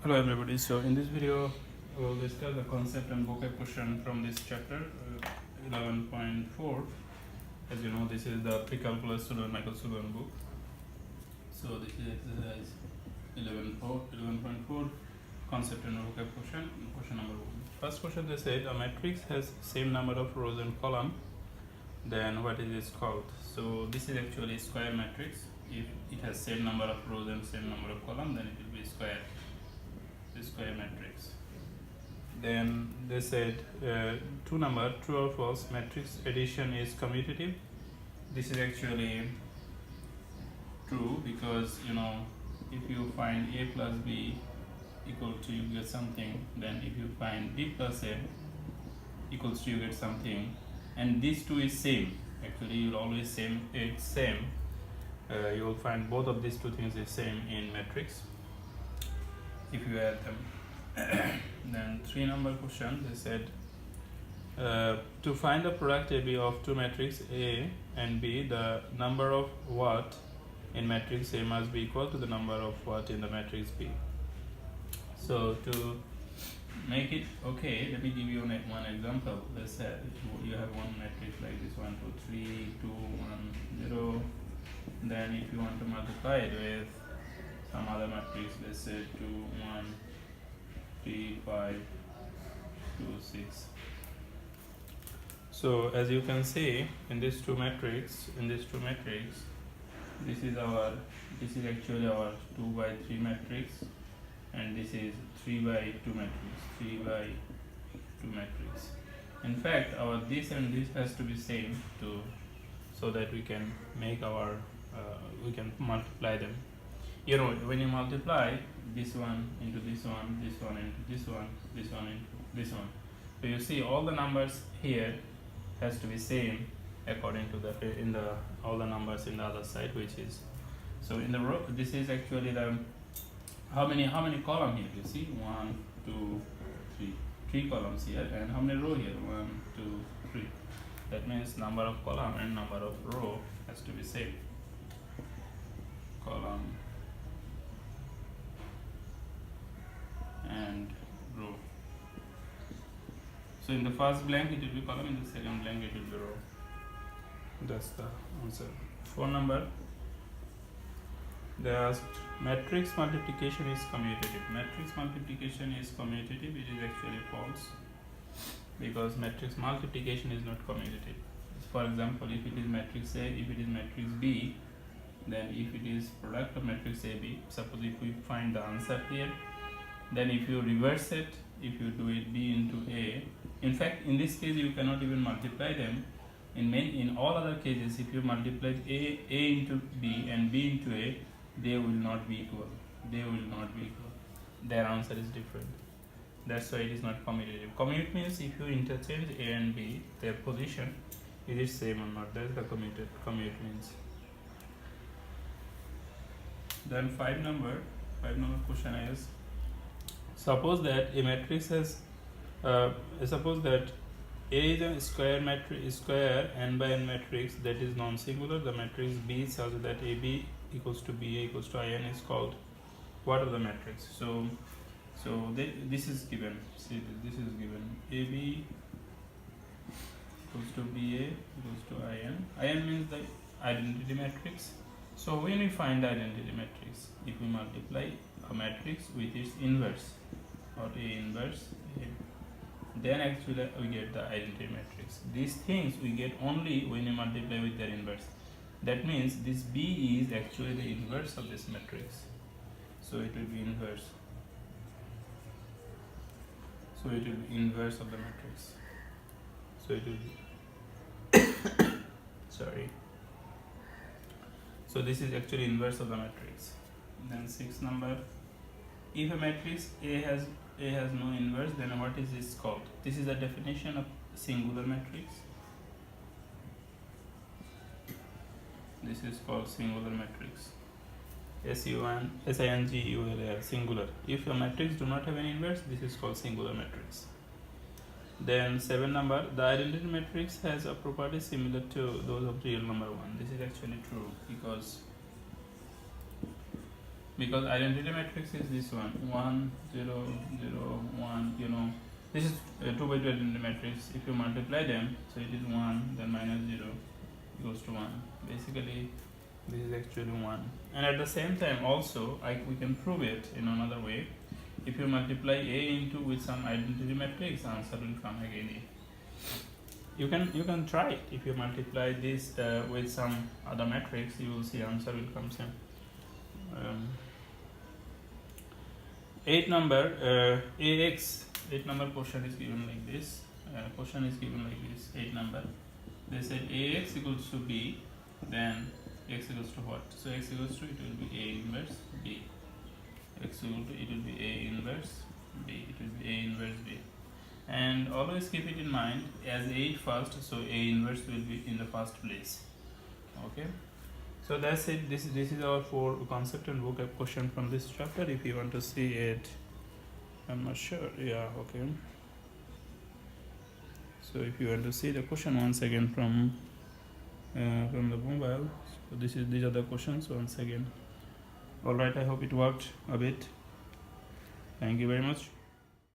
Hello everybody, so in this video we will discuss the concept and vocab question from this chapter 11.4. As you know, this is the pre-calculus student Michael Sullivan book. So this is exercise 11.4 concept and vocab question. Question number 1. First question, they said a matrix has same number of rows and column, then what is this called? So this is actually a square matrix. If it has same number of rows and same number of column, then it will be square matrix. Then they said true or false, matrix addition is commutative. This is actually true because if you find a plus b equal to, you get something, then if you find b plus a equals to, you get something, and these two is same. Actually, you'll always same. You will find both of these two things is same in matrix if you add them. Then 3 number question, they said to find the product AB of two matrix A and B, the number of what in matrix A must be equal to the number of what in the matrix B. So to make it okay, let me give you one example. Let's say you have one matrix like this, 1 2 3 2 1 0. Then if you want to multiply it with some other matrix, let's say 2 1 3 5 2 6. So as you can see in these two matrix, this is actually our 2 by 3 matrix, and this is 3 by 2 matrix. In fact, our this and this has to be same too, so that we can make our we can multiply them. When you multiply this one into this one, this one into this one, this one into this one, so you see all the numbers here has to be same according to all the numbers in the other side, which is, so in the row, this is actually the how many column here? You see 1 2 3 columns here, and how many row here? 1 2 3. That means number of column and number of row has to be same. Column and row. So in the first blank it will be column, in the second blank it will be row. That's the answer. 4 number, they asked matrix multiplication is commutative. Matrix multiplication is commutative. It is actually false, because matrix multiplication is not commutative. For example, if it is matrix A, if it is matrix B, then if it is product of matrix AB, suppose if we find the answer here, then if you reverse it, if you do it B into A, in fact in this case you cannot even multiply them. In all other cases, if you multiply A into B and B into A, they will not be equal. Their answer is different. That's why it is not commutative. Commute means if you interchange A and B, their position, it is same or not. That's the commute means. Then 5 number question is, suppose that a matrix has suppose that A is a square n by n matrix that is non-singular. The matrix B such that AB equals to BA equals to IN is called what of the matrix? So this is given. See, this is given. AB equals to BA equals to IN. IN means the identity matrix. So when we find the identity matrix, if we multiply a matrix with its inverse, or A inverse, then actually we get the identity matrix. These things we get only when you multiply with their inverse. That means this B is actually the inverse of this matrix. So it will be inverse. So it will be inverse of the matrix. So it will be sorry. So this is actually inverse of the matrix. Then 6 number, if a matrix A has no inverse, then what is this called? This is the definition of singular matrix. This is called singular matrix. SINGULAR, singular. If a matrix do not have an inverse, this is called singular matrix. Then 7 number, the identity matrix has a property similar to those of real number 1. This is actually true, because because identity matrix is this one 1 0 0 1, you know, this is 2 by 2 identity matrix. If you multiply them, so it is 1 then minus 0 goes to 1. Basically this is actually 1. And at the same time also we can prove it in another way. If you multiply A into with some identity matrix, answer will come again A. You can try it. If you multiply this with some other matrix, you will see answer will come same. 8 number AX, 8 number question is given like this. 8 number. They said AX equals to B, then X equals to what? So X equals to, it will be A inverse B. X equal to, it will be A inverse B. It will be A inverse B. And always keep it in mind as A first, so A inverse will be in the first place. Okay. So that's it. This is our 4 concept and vocab question from this chapter. If you want to see it, I'm not sure. Yeah, okay. So if you want to see the question once again from the mobile, so these are the questions once again. All right. I hope it worked a bit. Thank you very much.